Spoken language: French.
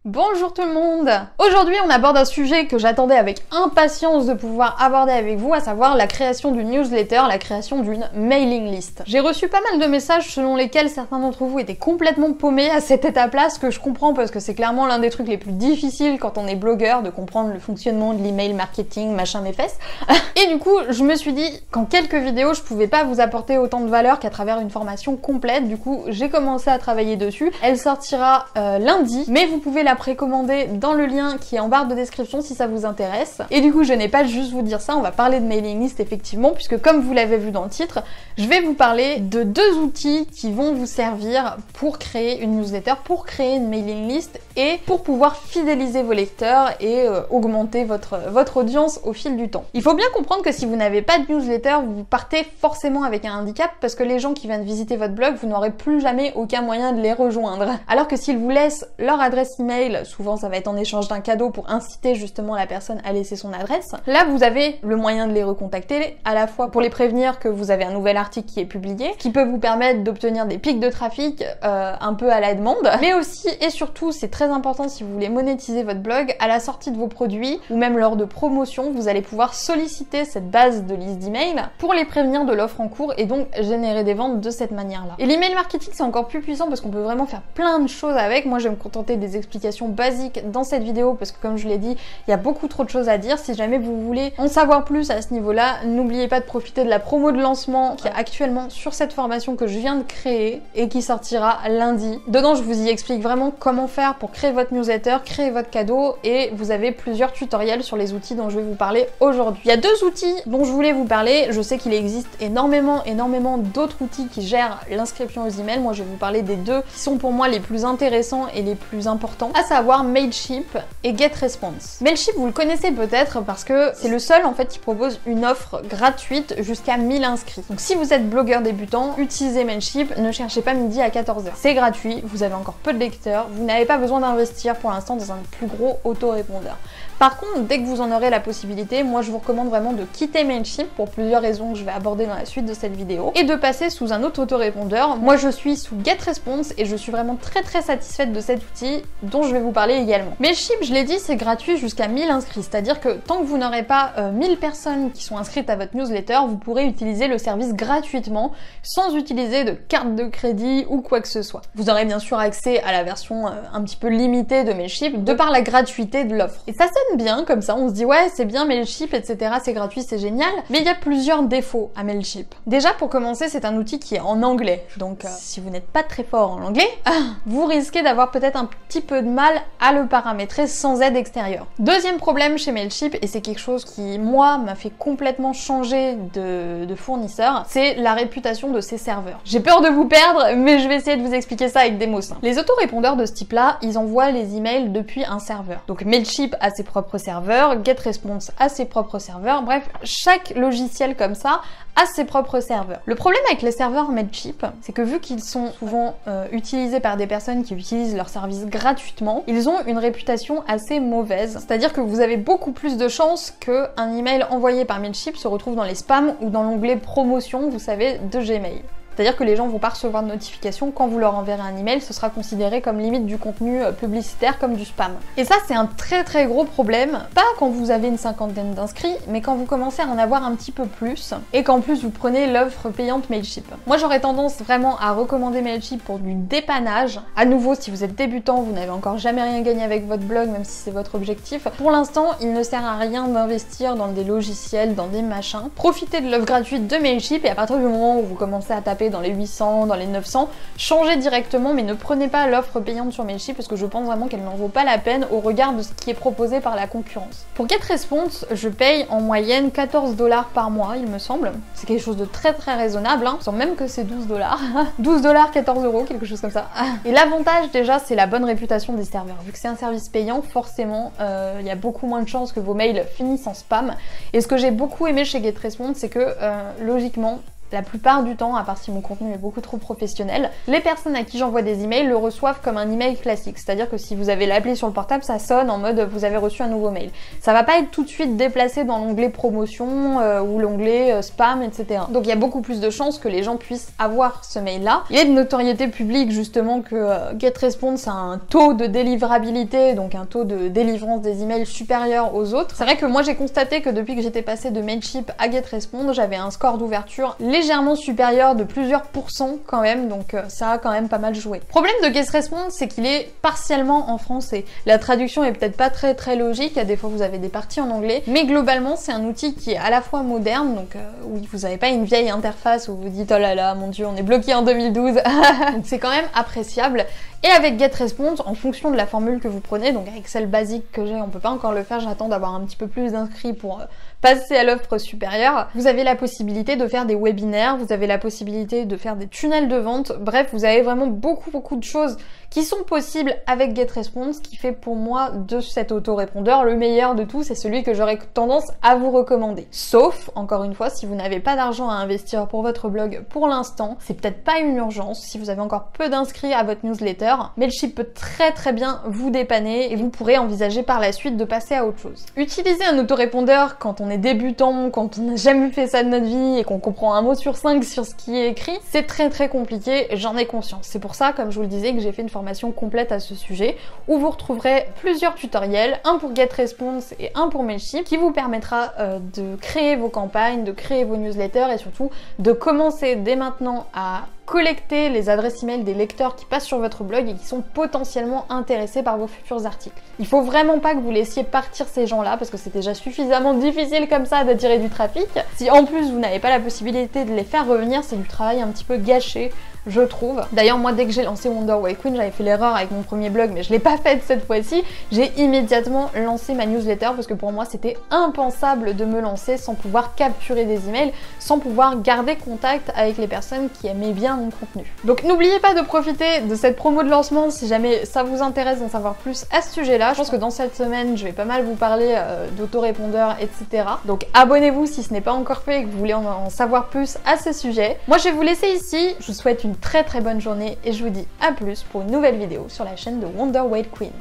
Bonjour tout le monde! Aujourd'hui on aborde un sujet que j'attendais avec impatience de pouvoir aborder avec vous, à savoir la création d'une newsletter, la création d'une mailing list. J'ai reçu pas mal de messages selon lesquels certains d'entre vous étaient complètement paumés à cette étape-là, ce que je comprends parce que c'est clairement l'un des trucs les plus difficiles quand on est blogueur, de comprendre le fonctionnement de l'email marketing, machin mes fesses. Et du coup je me suis dit qu'en quelques vidéos je pouvais pas vous apporter autant de valeur qu'à travers une formation complète, du coup j'ai commencé à travailler dessus. Elle sortira lundi, mais vous pouvez la précommander dans le lien qui est en barre de description si ça vous intéresse. Et du coup je n'ai pas juste vous dire ça, on va parler de mailing list effectivement, puisque comme vous l'avez vu dans le titre, je vais vous parler de deux outils qui vont vous servir pour créer une newsletter, pour créer une mailing list et pour pouvoir fidéliser vos lecteurs et augmenter votre audience au fil du temps. Il faut bien comprendre que si vous n'avez pas de newsletter, vous partez forcément avec un handicap parce que les gens qui viennent visiter votre blog, vous n'aurez plus jamais aucun moyen de les rejoindre. Alors que s'ils vous laissent leur adresse email, souvent ça va être en échange d'un cadeau pour inciter justement la personne à laisser son adresse, là vous avez le moyen de les recontacter, à la fois pour les prévenir que vous avez un nouvel article qui est publié, qui peut vous permettre d'obtenir des pics de trafic un peu à la demande, mais aussi et surtout, c'est très important si vous voulez monétiser votre blog, à la sortie de vos produits ou même lors de promotions, vous allez pouvoir solliciter cette base de liste d'emails pour les prévenir de l'offre en cours et donc générer des ventes de cette manière-là. Et l'email marketing c'est encore plus puissant parce qu'on peut vraiment faire plein de choses avec. Moi je vais me contenter des explications basiques dans cette vidéo parce que comme je l'ai dit, il y a beaucoup trop de choses à dire. Si jamais vous voulez en savoir plus à ce niveau-là, n'oubliez pas de profiter de la promo de lancement qui est actuellement sur cette formation que je viens de créer et qui sortira lundi. Dedans, je vous y explique vraiment comment faire pour créer votre newsletter, créer votre cadeau et vous avez plusieurs tutoriels sur les outils dont je vais vous parler aujourd'hui. Il y a deux outils dont je voulais vous parler. Je sais qu'il existe énormément d'autres outils qui gèrent l'inscription aux emails. Moi, je vais vous parler des deux qui sont pour moi les plus intéressants et les plus importants, à savoir Mailchimp et GetResponse. Mailchimp, vous le connaissez peut-être parce que c'est le seul en fait qui propose une offre gratuite jusqu'à 1000 inscrits. Donc si vous êtes blogueur débutant, utilisez Mailchimp, ne cherchez pas midi à 14h. C'est gratuit, vous avez encore peu de lecteurs, vous n'avez pas besoin d'investir pour l'instant dans un plus gros autorépondeur. Par contre, dès que vous en aurez la possibilité, moi je vous recommande vraiment de quitter Mailchimp pour plusieurs raisons que je vais aborder dans la suite de cette vidéo et de passer sous un autre autorépondeur. Moi je suis sous GetResponse et je suis vraiment très satisfaite de cet outil dont je vais vous parler également. Mailchimp, je l'ai dit, c'est gratuit jusqu'à 1000 inscrits, c'est-à-dire que tant que vous n'aurez pas 1000 personnes qui sont inscrites à votre newsletter, vous pourrez utiliser le service gratuitement sans utiliser de carte de crédit ou quoi que ce soit. Vous aurez bien sûr accès à la version un petit peu limitée de Mailchimp de par la gratuité de l'offre. Et ça sonne bien comme ça, on se dit ouais c'est bien Mailchimp etc, c'est gratuit, c'est génial, mais il y a plusieurs défauts à Mailchimp. Déjà pour commencer, c'est un outil qui est en anglais, donc si vous n'êtes pas très fort en anglais, vous risquez d'avoir peut-être un petit peu de mal à le paramétrer sans aide extérieure. Deuxième problème chez Mailchimp, et c'est quelque chose qui moi m'a fait complètement changer de fournisseur, c'est la réputation de ses serveurs. J'ai peur de vous perdre, mais je vais essayer de vous expliquer ça avec des mots simples. Les autorépondeurs de ce type-là, ils envoient les emails depuis un serveur. Donc Mailchimp a ses propres serveurs, GetResponse a ses propres serveurs, bref, chaque logiciel comme ça a ses propres serveurs. Le problème avec les serveurs Mailchimp, c'est que vu qu'ils sont souvent utilisés par des personnes qui utilisent leur service gratuitement, ils ont une réputation assez mauvaise. C'est-à-dire que vous avez beaucoup plus de chances qu'un email envoyé par Mailchimp se retrouve dans les spams ou dans l'onglet promotion, vous savez, de Gmail. C'est-à-dire que les gens vont pas recevoir de notification quand vous leur enverrez un email, ce sera considéré comme limite du contenu publicitaire, comme du spam. Et ça c'est un très gros problème, pas quand vous avez une cinquantaine d'inscrits, mais quand vous commencez à en avoir un petit peu plus, et qu'en plus vous prenez l'offre payante Mailchimp. Moi j'aurais tendance vraiment à recommander Mailchimp pour du dépannage. À nouveau, si vous êtes débutant, vous n'avez encore jamais rien gagné avec votre blog, même si c'est votre objectif. Pour l'instant, il ne sert à rien d'investir dans des logiciels, dans des machins. Profitez de l'offre gratuite de Mailchimp et à partir du moment où vous commencez à taper dans les 800, dans les 900, changez directement, mais ne prenez pas l'offre payante sur Mailchimp parce que je pense vraiment qu'elle n'en vaut pas la peine au regard de ce qui est proposé par la concurrence. Pour GetResponse, je paye en moyenne 14 $ par mois, il me semble. C'est quelque chose de très raisonnable, hein, sans même que c'est 12 $. 12 $, 14 €, quelque chose comme ça. Et l'avantage déjà, c'est la bonne réputation des serveurs. Vu que c'est un service payant, forcément, il y a beaucoup moins de chances que vos mails finissent en spam. Et ce que j'ai beaucoup aimé chez GetResponse, c'est que logiquement, la plupart du temps, à part si mon contenu est beaucoup trop professionnel, les personnes à qui j'envoie des emails le reçoivent comme un email classique. C'est-à-dire que si vous avez l'appli sur le portable, ça sonne en mode vous avez reçu un nouveau mail. Ça va pas être tout de suite déplacé dans l'onglet promotion ou l'onglet spam, etc. Donc il y a beaucoup plus de chances que les gens puissent avoir ce mail-là. Il est de notoriété publique justement que GetResponse a un taux de délivrabilité, donc un taux de délivrance des emails supérieur aux autres. C'est vrai que moi j'ai constaté que depuis que j'étais passée de Mailchimp à GetResponse, j'avais un score d'ouverture légèrement supérieur de plusieurs pourcents quand même, donc ça a quand même pas mal joué. Le problème de GetResponse, c'est qu'il est partiellement en français. La traduction est peut-être pas très logique, à des fois vous avez des parties en anglais, mais globalement c'est un outil qui est à la fois moderne, donc oui, vous n'avez pas une vieille interface où vous dites oh là là, mon dieu, on est bloqué en 2012, donc c'est quand même appréciable. Et avec GetResponse, en fonction de la formule que vous prenez, donc avec celle basique que j'ai, on peut pas encore le faire, j'attends d'avoir un petit peu plus d'inscrits pour passer à l'offre supérieure, vous avez la possibilité de faire des webinaires, vous avez la possibilité de faire des tunnels de vente, bref, vous avez vraiment beaucoup de choses qui sont possibles avec GetResponse, qui fait pour moi de cet autorépondeur le meilleur de tous, c'est celui que j'aurais tendance à vous recommander. Sauf, encore une fois, si vous n'avez pas d'argent à investir pour votre blog pour l'instant, c'est peut-être pas une urgence, si vous avez encore peu d'inscrits à votre newsletter, Mailchimp peut très bien vous dépanner et vous pourrez envisager par la suite de passer à autre chose. Utiliser un autorépondeur quand on est débutant, quand on n'a jamais fait ça de notre vie et qu'on comprend un mot sur 5 sur ce qui est écrit, c'est très compliqué, j'en ai conscience. C'est pour ça, comme je vous le disais, que j'ai fait une formation complète à ce sujet, où vous retrouverez plusieurs tutoriels, un pour GetResponse et un pour Mailchimp, qui vous permettra de créer vos campagnes, de créer vos newsletters et surtout de commencer dès maintenant à collecter les adresses email des lecteurs qui passent sur votre blog et qui sont potentiellement intéressés par vos futurs articles. Il faut vraiment pas que vous laissiez partir ces gens-là parce que c'est déjà suffisamment difficile comme ça d'attirer du trafic. Si en plus vous n'avez pas la possibilité de les faire revenir, c'est du travail un petit peu gâché, je trouve. D'ailleurs, moi, dès que j'ai lancé Wonder Way Queen, j'avais fait l'erreur avec mon premier blog, mais je l'ai pas faite cette fois-ci. J'ai immédiatement lancé ma newsletter parce que pour moi, c'était impensable de me lancer sans pouvoir capturer des emails, sans pouvoir garder contact avec les personnes qui aimaient bien mon contenu. Donc, n'oubliez pas de profiter de cette promo de lancement si jamais ça vous intéresse d'en savoir plus à ce sujet-là. Je pense que dans cette semaine, je vais pas mal vous parler d'autorépondeurs, etc. Donc, abonnez-vous si ce n'est pas encore fait et que vous voulez en savoir plus à ce sujet. Moi, je vais vous laisser ici. Je vous souhaite une très bonne journée et je vous dis à plus pour une nouvelle vidéo sur la chaîne de Wonder Way Queen.